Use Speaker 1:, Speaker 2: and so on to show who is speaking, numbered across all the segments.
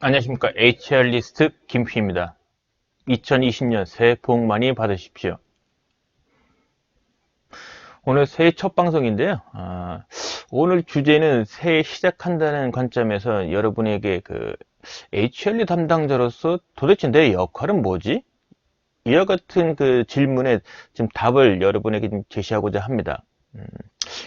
Speaker 1: 안녕하십니까. HR리스트 김P입니다. 2020년 새해 복 많이 받으십시오. 오늘 새해 첫 방송인데요. 오늘 주제는 새해 시작한다는 관점에서 여러분에게 HR리 담당자로서 도대체 내 역할은 뭐지? 이와 같은 질문에 지금 답을 여러분에게 좀 제시하고자 합니다.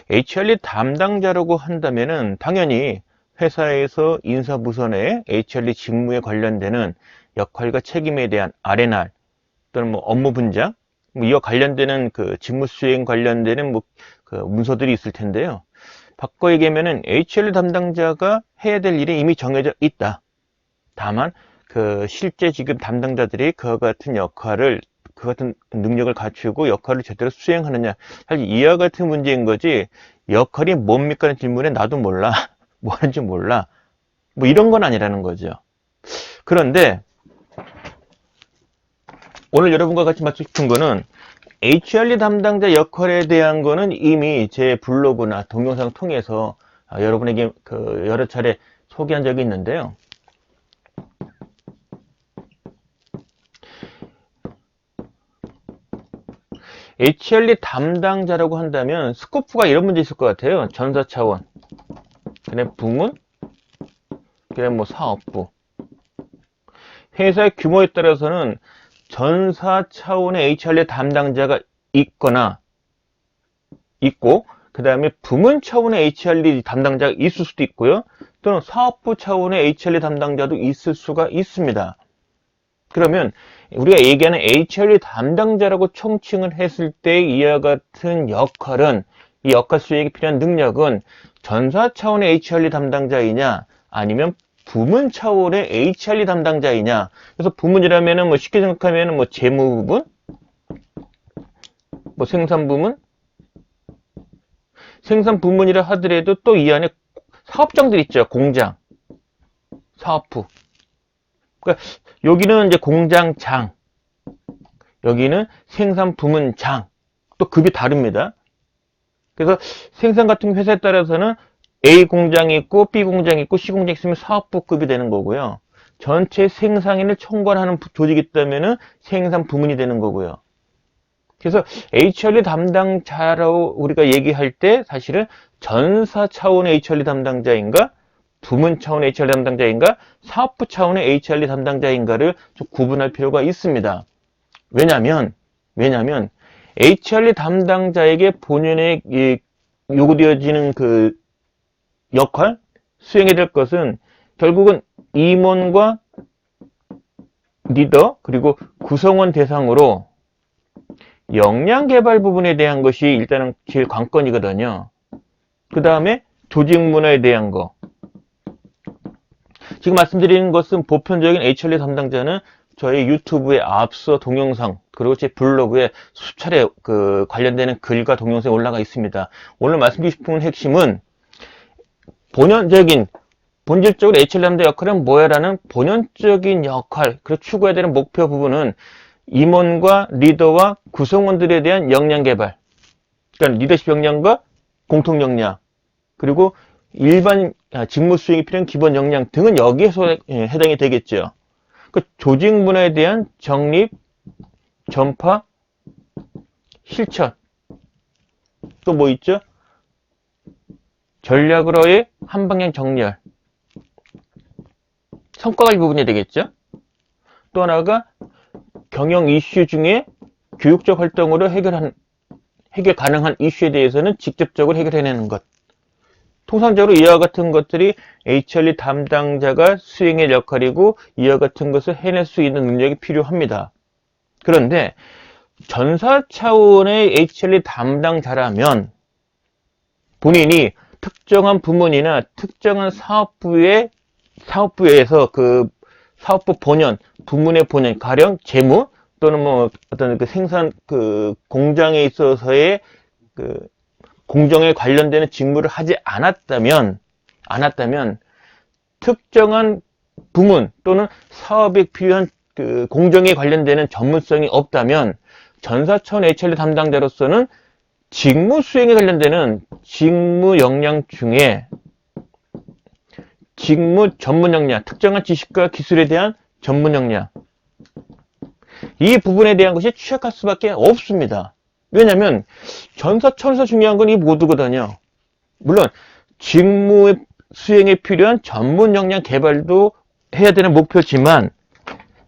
Speaker 1: HR리 담당자라고 한다면은 당연히 회사에서 인사부서 내 HR리 직무에 관련되는 역할과 책임에 대한 R&R 또는 업무 분장 이와 관련되는 직무 수행 관련되는 문서들이 있을 텐데요. 바꿔 얘기하면은 HR리 담당자가 해야 될 일이 이미 정해져 있다. 다만 실제 지금 담당자들이 그와 같은 역할을 그 같은 능력을 갖추고 역할을 제대로 수행하느냐, 사실 이와 같은 문제인 거지 역할이 뭡니까 하는 질문에 나도 몰라 뭐 하는지 몰라 뭐 이런 건 아니라는 거죠. 그런데 오늘 여러분과 같이 맞추고 싶은 거는 HR리 담당자 역할에 대한 거는 이미 제 블로그나 동영상 통해서 여러분에게 여러 차례 소개한 적이 있는데요. HR리 담당자라고 한다면 스코프가 이런 문제 있을 것 같아요. 전사 차원, 그다음에 부문, 그다음에 사업부. 회사의 규모에 따라서는 전사 차원의 HR리 담당자가 있고, 그 다음에 부문 차원의 HR리 담당자가 있을 수도 있고요. 또는 사업부 차원의 HR리 담당자도 있을 수가 있습니다. 그러면 우리가 얘기하는 HR리 담당자라고 총칭을 했을 때 이와 같은 역할은, 이 역할 수행에 필요한 능력은 전사 차원의 HR리 담당자이냐 아니면 부문 차원의 HR리 담당자이냐. 그래서 부문이라면은 쉽게 생각하면은 재무 부분, 생산 부문, 생산 부문이라 하더라도 또 이 안에 사업장들 있죠. 공장, 사업부. 그러니까 여기는 이제 공장장, 여기는 생산 부문장. 또 급이 다릅니다. 그래서 생산 같은 회사에 따라서는 A 공장이 있고 B 공장이 있고 C 공장이 있으면 사업부급이 되는 거고요. 전체 생산인을 총괄하는 조직이 있다면 생산 부문이 되는 거고요. 그래서 HR리 담당자라고 우리가 얘기할 때 사실은 전사 차원의 HR리 담당자인가, 부문 차원의 HR리 담당자인가, 사업부 차원의 HR리 담당자인가를 좀 구분할 필요가 있습니다. 왜냐하면 HR리 담당자에게 본연의 요구되어지는 역할, 수행해야 될 것은 결국은 임원과 리더 그리고 구성원 대상으로 역량 개발 부분에 대한 것이 일단은 제일 관건이거든요. 그 다음에 조직 문화에 대한 거. 지금 말씀드리는 것은 보편적인 HR리 담당자는 저희 유튜브에 앞서 동영상 그리고 제 블로그에 수차례 관련되는 글과 동영상이 올라가 있습니다. 오늘 말씀드리고 싶은 핵심은 본질적으로 HR리 담당자 역할은 뭐야라는 본연적인 역할, 그리고 추구해야 되는 목표 부분은 임원과 리더와 구성원들에 대한 역량 개발, 그러니까 리더십 역량과 공통 역량, 그리고 일반 직무 수행이 필요한 기본 역량 등은 여기에서 해당이 되겠죠. 조직 문화에 대한 정립, 전파, 실천. 또 뭐 있죠? 전략으로의 한방향 정렬. 성과관리 부분이 되겠죠. 또 하나가 경영 이슈 중에 교육적 활동으로 해결 가능한 이슈에 대해서는 직접적으로 해결해내는 것. 통상적으로 이와 같은 것들이 HR리 담당자가 수행할 역할이고 이와 같은 것을 해낼 수 있는 능력이 필요합니다. 그런데 전사 차원의 HR리 담당자라면 본인이 특정한 부문이나 특정한 사업부에서 사업부 본연, 부문의 본연, 가령 재무 또는 어떤 생산 공장에 있어서의 공정에 관련되는 직무를 하지 않았다면 특정한 부문 또는 사업에 필요한 공정에 관련되는 전문성이 없다면 전사 차원 HR리 담당자로서는 직무 수행에 관련되는 직무 역량 중에 직무 전문 역량, 특정한 지식과 기술에 대한 전문 역량. 이 부분에 대한 것이 취약할 수밖에 없습니다. 왜냐하면 전사 차원에서 중요한 건 이 모두거든요. 물론 직무 수행에 필요한 전문 역량 개발도 해야 되는 목표지만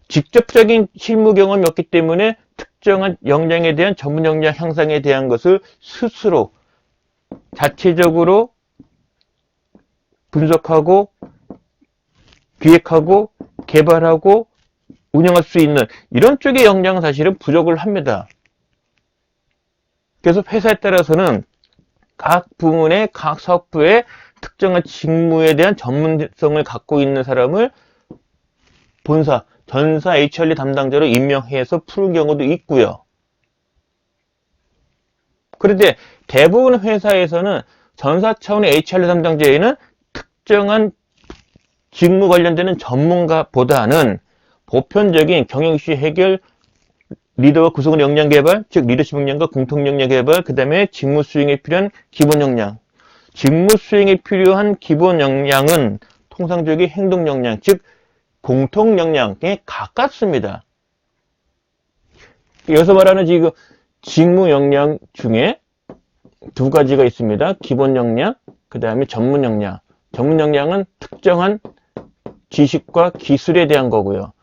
Speaker 1: 직접적인 실무 경험이 없기 때문에 특정한 역량에 대한 전문 역량 향상에 대한 것을 스스로 자체적으로 분석하고 기획하고 개발하고 운영할 수 있는 이런 쪽의 역량은 사실은 부족을 합니다. 그래서 회사에 따라서는 각 부문의 각 사업부에 특정한 직무에 대한 전문성을 갖고 있는 사람을 본사, 전사 HRD 담당자로 임명해서 푸는 경우도 있고요. 그런데 대부분 회사에서는 전사 차원의 HRD 담당자에는 특정한 직무 관련되는 전문가보다는 보편적인 경영 이슈 해결, 리더와 구성원 역량 개발, 즉 리더십 역량과 공통 역량 개발, 그 다음에 직무 수행에 필요한 기본 역량. 직무 수행에 필요한 기본 역량은 통상적인 행동 역량, 즉 공통 역량에 가깝습니다. 여기서 말하는 지금 직무 역량 중에 두 가지가 있습니다. 기본 역량, 그 다음에 전문 역량. 전문 역량은 특정한 지식과 기술에 대한 거고요.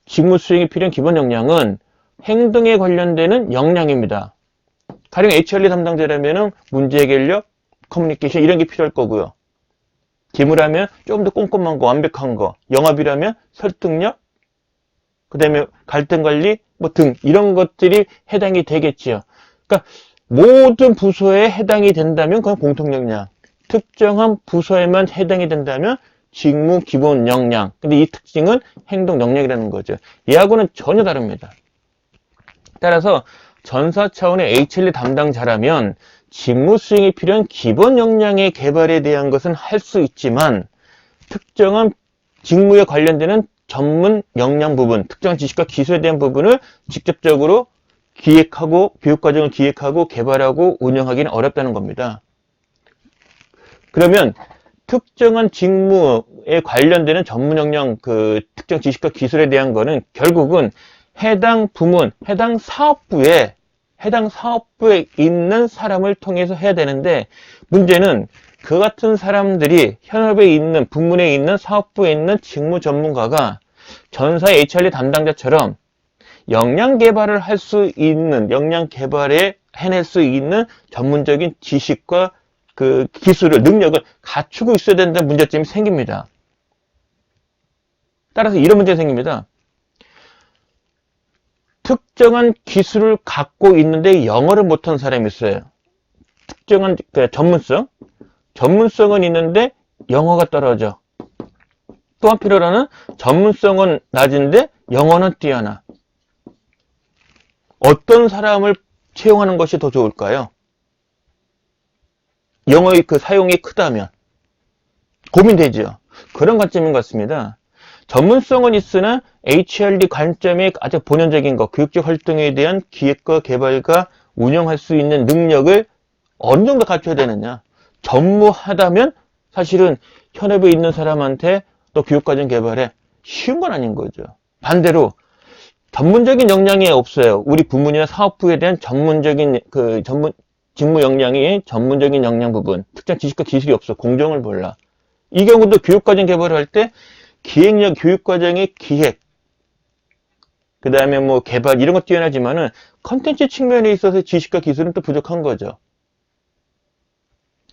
Speaker 1: 직무 수행에 필요한 기본 역량은 행동에 관련되는 역량입니다. 가령 HRD 담당자라면 문제 해결력, 커뮤니케이션 이런 게 필요할 거고요. 기무라면 조금 더 꼼꼼한 거, 완벽한 거, 영업이라면 설득력, 그 다음에 갈등 관리 뭐 등 이런 것들이 해당이 되겠지요. 그러니까 모든 부서에 해당이 된다면 그건 공통 역량, 특정한 부서에만 해당이 된다면 직무 기본 역량. 근데 이 특징은 행동 역량이라는 거죠. 얘하고는 전혀 다릅니다. 따라서 전사 차원의 HRD 담당자라면 직무 수행에 필요한 기본 역량의 개발에 대한 것은 할 수 있지만 특정한 직무에 관련되는 전문 역량 부분, 특정한 지식과 기술에 대한 부분을 직접적으로 기획하고 교육과정을 기획하고 개발하고 운영하기는 어렵다는 겁니다. 그러면 특정한 직무에 관련되는 전문 역량, 그 특정 지식과 기술에 대한 거는 결국은 해당 부문, 해당 사업부에 있는 사람을 통해서 해야 되는데 문제는 그 같은 사람들이 현업에 있는, 부문에 있는, 사업부에 있는 직무 전문가가 전사의 HRD 담당자처럼 역량 개발을 할 수 있는, 역량 개발에 해낼 수 있는 전문적인 지식과 그 기술을, 능력을 갖추고 있어야 된다는 문제점이 생깁니다. 따라서 이런 문제가 생깁니다. 특정한 기술을 갖고 있는데 영어를 못하는 사람이 있어요. 특정한 전문성은 있는데 영어가 떨어져. 또 한편으로는 전문성은 낮은데 영어는 뛰어나. 어떤 사람을 채용하는 것이 더 좋을까요? 영어의 그 사용이 크다면 고민되죠. 그런 관점인 것 같습니다. 전문성은 있으나 HRD 관점의 아주 본연적인 것, 교육적 활동에 대한 기획과 개발과 운영할 수 있는 능력을 어느 정도 갖춰야 되느냐. 전무하다면 사실은 현업에 있는 사람한테 또 교육과정 개발에 쉬운 건 아닌 거죠. 반대로 전문적인 역량이 없어요. 우리 부문이나 사업부에 대한 전문적인 직무 역량이 전문적인 역량 부분, 특정 지식과 기술이 없어. 공정을 몰라. 이 경우도 교육과정 개발을 할 때 기획력, 교육과정의 기획, 그 다음에 뭐 개발 이런 거 뛰어나지만은 컨텐츠 측면에 있어서 지식과 기술은 또 부족한 거죠.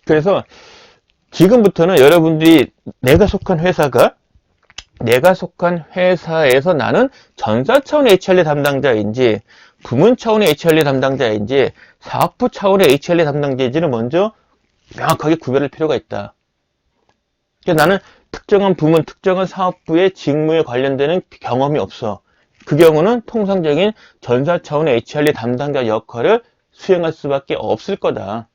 Speaker 1: 그래서 지금부터는 여러분들이 내가 속한 회사에서 나는 전사 차원의 HRD 담당자인지 부문 차원의 HRD 담당자인지 사업부 차원의 HRD 담당자인지를 먼저 명확하게 구별할 필요가 있다. 그래서 나는 특정한 부문, 특정한 사업부의 직무에 관련되는 경험이 없어. 그 경우는 통상적인 전사 차원의 HRD 담당자 역할을 수행할 수밖에 없을 거다.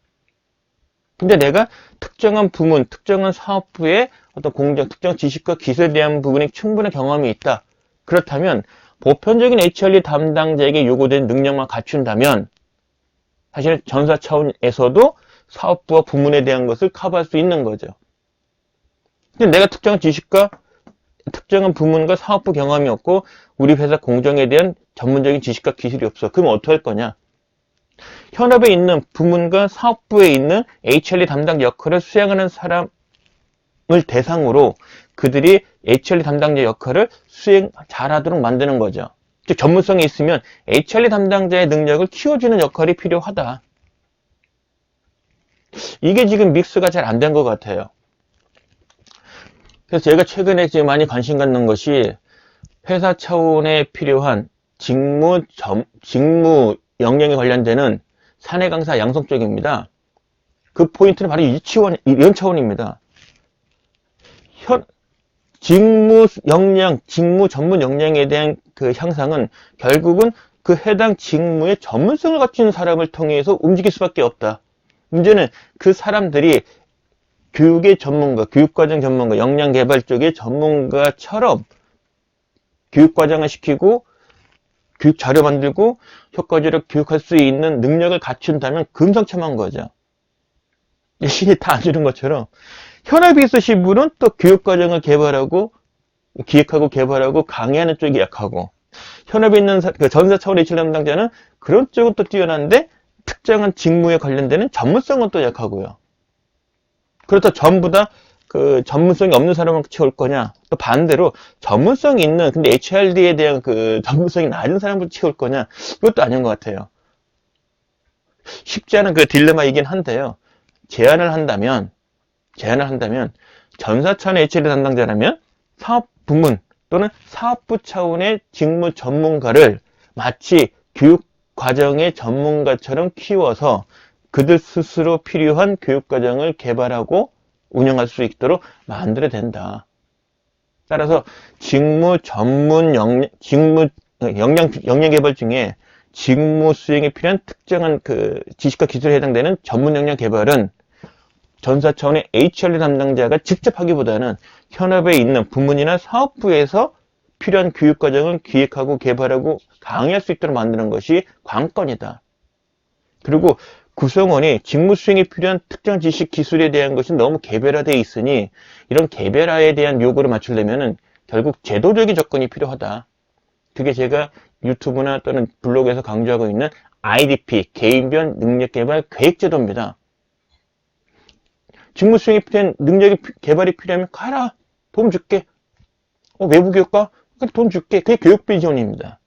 Speaker 1: 근데 내가 특정한 부문, 특정한 사업부의 어떤 공정, 특정 지식과 기술에 대한 부분에 충분한 경험이 있다. 그렇다면 보편적인 HRD 담당자에게 요구된 능력만 갖춘다면 사실 전사 차원에서도 사업부와 부문에 대한 것을 커버할 수 있는 거죠. 근데 내가 특정한 지식과 특정한 부문과 사업부 경험이 없고 우리 회사 공정에 대한 전문적인 지식과 기술이 없어. 그럼 어떻게 할 거냐? 현업에 있는 부문과 사업부에 있는 HRD 담당 역할을 수행하는 사람을 대상으로 그들이 HRD 담당자 역할을 수행 잘하도록 만드는 거죠. 즉 전문성이 있으면 HRD 담당자의 능력을 키워주는 역할이 필요하다. 이게 지금 믹스가 잘 안 된 것 같아요. 그래서 제가 최근에 지금 많이 관심 갖는 것이 회사 차원에 필요한 직무 역량에 관련되는 사내 강사 양성 쪽입니다. 그 포인트는 바로 이런 차원입니다. 직무 역량, 직무 전문 역량에 대한 그 향상은 결국은 그 해당 직무의 전문성을 갖춘 사람을 통해서 움직일 수밖에 없다. 문제는 그 사람들이 교육의 전문가, 교육과정 전문가, 역량 개발 쪽의 전문가처럼 교육과정을 시키고 교육 자료 만들고 효과적으로 교육할 수 있는 능력을 갖춘다면 금상첨화인 거죠. 신이 다 안 주는 것처럼 현업에 있으신 분은 또 교육과정을 개발하고 기획하고 개발하고 강의하는 쪽이 약하고 현업에 있는 전사 차원의 HR 담당자는 그런 쪽은 또 뛰어난데 특정한 직무에 관련되는 전문성은 또 약하고요. 그렇다 전부 다 그 전문성이 없는 사람을 채울 거냐? 또 반대로 전문성이 있는 근데 HRD에 대한 그 전문성이 낮은 사람을 채울 거냐? 이것도 아닌 것 같아요. 쉽지 않은 그 딜레마이긴 한데요. 제안을 한다면 전사 차원의 HRD 담당자라면 사업 부문 또는 사업부 차원의 직무 전문가를 마치 교육 과정의 전문가처럼 키워서 그들 스스로 필요한 교육 과정을 개발하고 운영할 수 있도록 만들어야 된다. 따라서 직무 전문 역량 개발 중에 직무 수행에 필요한 특정한 그 지식과 기술에 해당되는 전문 역량 개발은 전사 차원의 HRD 담당자가 직접 하기보다는 현업에 있는 부문이나 사업부에서 필요한 교육 과정을 기획하고 개발하고 강의할 수 있도록 만드는 것이 관건이다. 그리고 구성원이 직무 수행에 필요한 특정 지식 기술에 대한 것이 너무 개별화되어 있으니 이런 개별화에 대한 요구를 맞추려면 결국 제도적인 접근이 필요하다. 그게 제가 유튜브나 또는 블로그에서 강조하고 있는 IDP, 개인별 능력개발 계획제도입니다. 직무 수행에 필요한 능력 개발이 필요하면 가라. 돈 줄게. 외부 교육과 돈 줄게. 그게 교육비 지원입니다.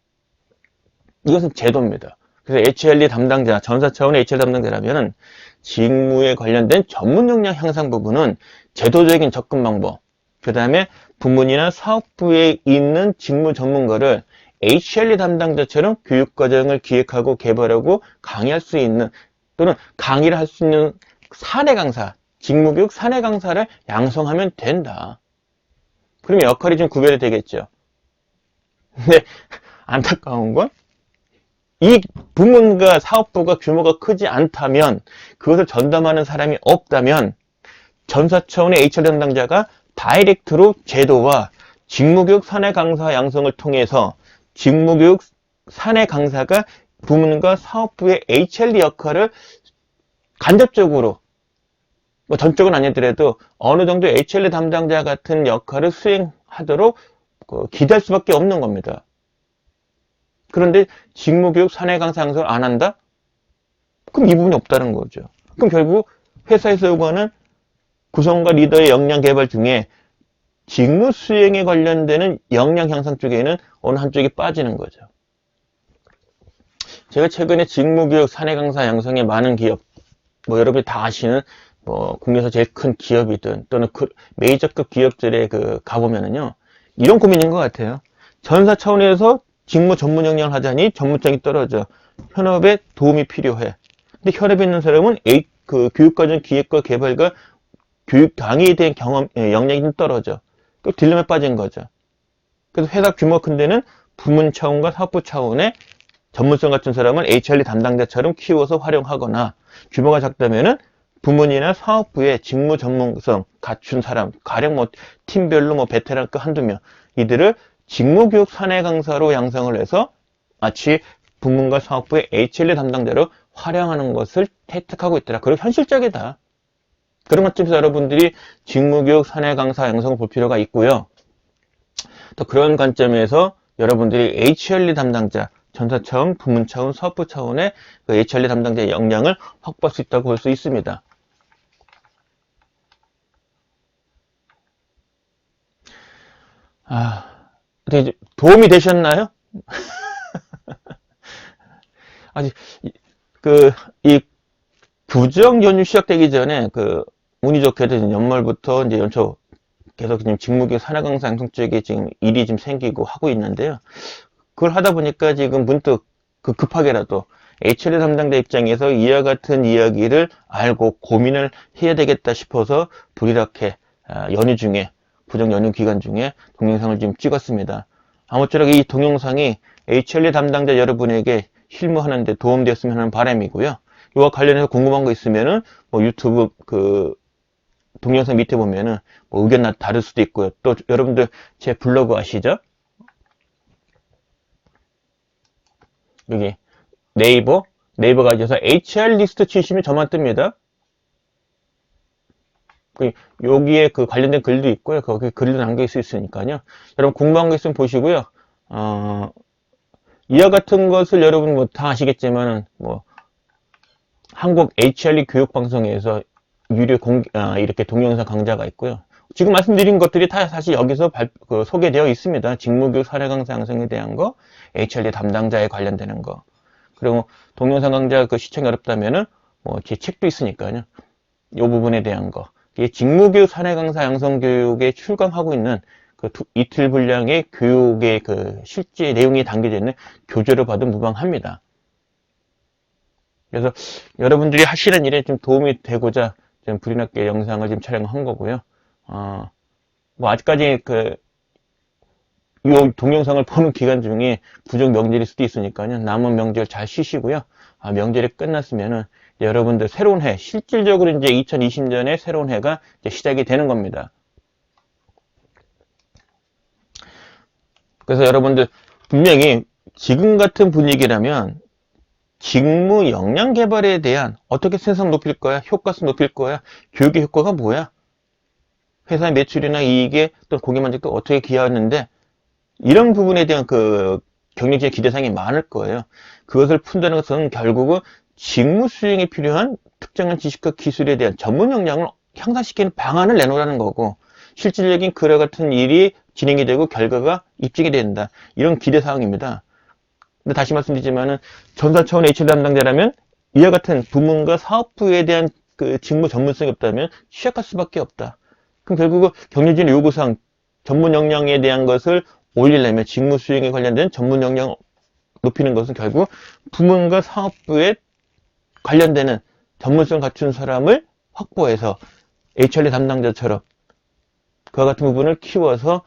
Speaker 1: 이것은 제도입니다. 그래서 HRD 담당자, 전사 차원의 HRD 담당자라면 직무에 관련된 전문 역량 향상 부분은 제도적인 접근 방법, 그 다음에 부문이나 사업부에 있는 직무 전문가를 HRD 담당자처럼 교육과정을 기획하고 개발하고 강의할 수 있는 또는 강의를 할 수 있는 사내 강사, 직무교육 사내 강사를 양성하면 된다. 그러면 역할이 좀 구별이 되겠죠. 근데 안타까운 건 이 부문과 사업부가 규모가 크지 않다면 그것을 전담하는 사람이 없다면 전사 차원의 HR 담당자가 다이렉트로 제도와 직무교육 사내 강사 양성을 통해서 직무교육 사내 강사가 부문과 사업부의 HRD 역할을 간접적으로 뭐 전적은 아니더라도 어느 정도 HRD 담당자 같은 역할을 수행하도록 기대할 수밖에 없는 겁니다. 그런데 직무교육 사내 강사 양성을 안 한다? 그럼 이 부분이 없다는 거죠. 그럼 결국 회사에서 요구하는 구성과 리더의 역량 개발 중에 직무 수행에 관련되는 역량 향상 쪽에는 어느 한쪽이 빠지는 거죠. 제가 최근에 직무교육 사내 강사 양성에 많은 기업, 뭐 여러분이 다 아시는 뭐 국내에서 제일 큰 기업이든 또는 그 메이저급 기업들에 가보면은요, 이런 고민인 것 같아요. 전사 차원에서 직무 전문 역량을 하자니 전문성이 떨어져. 현업에 도움이 필요해. 근데 현업에 있는 사람은 교육과정 기획과 개발과 교육 강의에 대한 역량이 좀 떨어져. 그 딜레마에 빠진 거죠. 그래서 회사 규모가 큰 데는 부문 차원과 사업부 차원의 전문성 같은 사람을 HRD 담당자처럼 키워서 활용하거나 규모가 작다면은 부문이나 사업부의 직무 전문성 갖춘 사람, 가령 뭐 팀별로 뭐 베테랑급 한두 명, 이들을 직무교육 사내 강사로 양성을 해서 마치 부문과 사업부의 HRD 담당자로 활용하는 것을 혜택하고 있더라. 그리고 현실적이다. 그런 관점에서 여러분들이 직무교육 사내 강사 양성을 볼 필요가 있고요. 또 그런 관점에서 여러분들이 HRD 담당자, 전사 차원, 부문 차원, 사업부 차원의 그 HRD 담당자의 역량을 확보할 수 있다고 볼 수 있습니다. 어떻게 도움이 되셨나요? 아직 이 구정 연휴 시작되기 전에 운이 좋게도 연말부터 이제 연초 계속 지금 직무교육 사내 강사 양성 쪽에 지금 일이 좀 생기고 하고 있는데요. 그걸 하다 보니까 지금 문득 급하게라도 HRD 담당자 입장에서 이와 같은 이야기를 알고 고민을 해야 되겠다 싶어서 불이렇게 연휴 중에, 부정 연휴 기간 중에 동영상을 지금 찍었습니다. 아무쪼록 이 동영상이 HRD 담당자 여러분에게 실무하는 데 도움되었으면 하는 바람이고요. 이와 관련해서 궁금한 거 있으면은 뭐 유튜브 동영상 밑에 보면은 뭐 의견 다를 수도 있고요. 또 여러분들 제 블로그 아시죠? 여기 네이버 가셔서 HR 리스트 치시면 저만 뜹니다. 여기에 관련된 글도 있고요. 거기 글도 남겨 있을 수 있으니까요. 여러분 궁금한 거 있으면 보시고요. 이와 같은 것을 여러분 뭐 다 아시겠지만 뭐 한국 HRD 교육방송에서 유료 이렇게 동영상 강좌가 있고요. 지금 말씀드린 것들이 다 사실 여기서 소개되어 있습니다. 직무교육 사례 강사 양성에 대한 거, HRD 담당자에 관련되는 거. 그리고 동영상 강좌 시청이 어렵다면은 뭐 제 책도 있으니까요. 이 부분에 대한 거. 직무교육 사례 강사 양성 교육에 출강하고 있는 이틀 분량의 교육의 실제 내용이 담겨져 있는 교재를 봐도 무방합니다. 그래서 여러분들이 하시는 일에 좀 도움이 되고자 좀 불이나게 영상을 지금 촬영한 거고요. 뭐 아직까지 이 동영상을 보는 기간 중에 부정 명절일 수도 있으니까요. 남은 명절 잘 쉬시고요. 명절이 끝났으면은 여러분들 새로운 해, 실질적으로 이제 2020년에 새로운 해가 이제 시작이 되는 겁니다. 그래서 여러분들 분명히 지금 같은 분위기라면 직무 역량 개발에 대한 어떻게 생산 높일 거야? 효과성 높일 거야? 교육의 효과가 뭐야? 회사의 매출이나 이익에 또 고객 만족도 어떻게 기여하는데 이런 부분에 대한 경영진의 기대사항이 많을 거예요. 그것을 푼다는 것은 결국은 직무 수행에 필요한 특정한 지식과 기술에 대한 전문 역량을 향상시키는 방안을 내놓으라는 거고 실질적인 그와 같은 일이 진행이 되고 결과가 입증이 된다. 이런 기대사항입니다. 근데 다시 말씀드리지만은 전사 차원 HR 담당자라면 이와 같은 부문과 사업부에 대한 직무 전문성이 없다면 취약할 수밖에 없다. 그럼 결국은 경영진의 요구사항 전문 역량에 대한 것을 올리려면 직무 수행에 관련된 전문 역량을 높이는 것은 결국 부문과 사업부에 관련되는 전문성 갖춘 사람을 확보해서 HRD 담당자처럼 그와 같은 부분을 키워서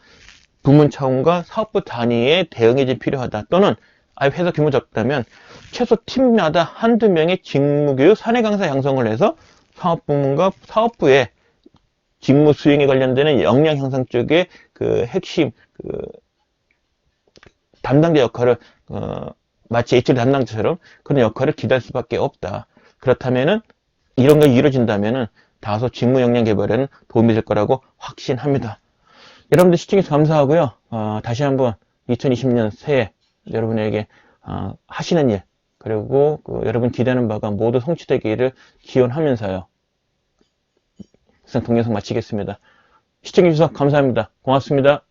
Speaker 1: 부문 차원과 사업부 단위의 대응이 필요하다. 또는 회사 규모 적다면 최소 팀마다 한두 명의 직무교육 사내 강사 양성을 해서 사업부문과 사업부의 직무 수행에 관련되는 역량 향상 쪽에 핵심 담당자 역할을 마치 HR 담당자처럼 그런 역할을 기대할 수밖에 없다. 그렇다면은 이런 게 이루어진다면은 다소 직무 역량 개발에는 도움이 될 거라고 확신합니다. 여러분들 시청해주셔서 감사하고요. 다시 한번 2020년 새해 여러분에게 하시는 일 그리고 여러분 기대하는 바가 모두 성취되기를 기원하면서요. 이상 동영상 마치겠습니다. 시청해주셔서 감사합니다. 고맙습니다.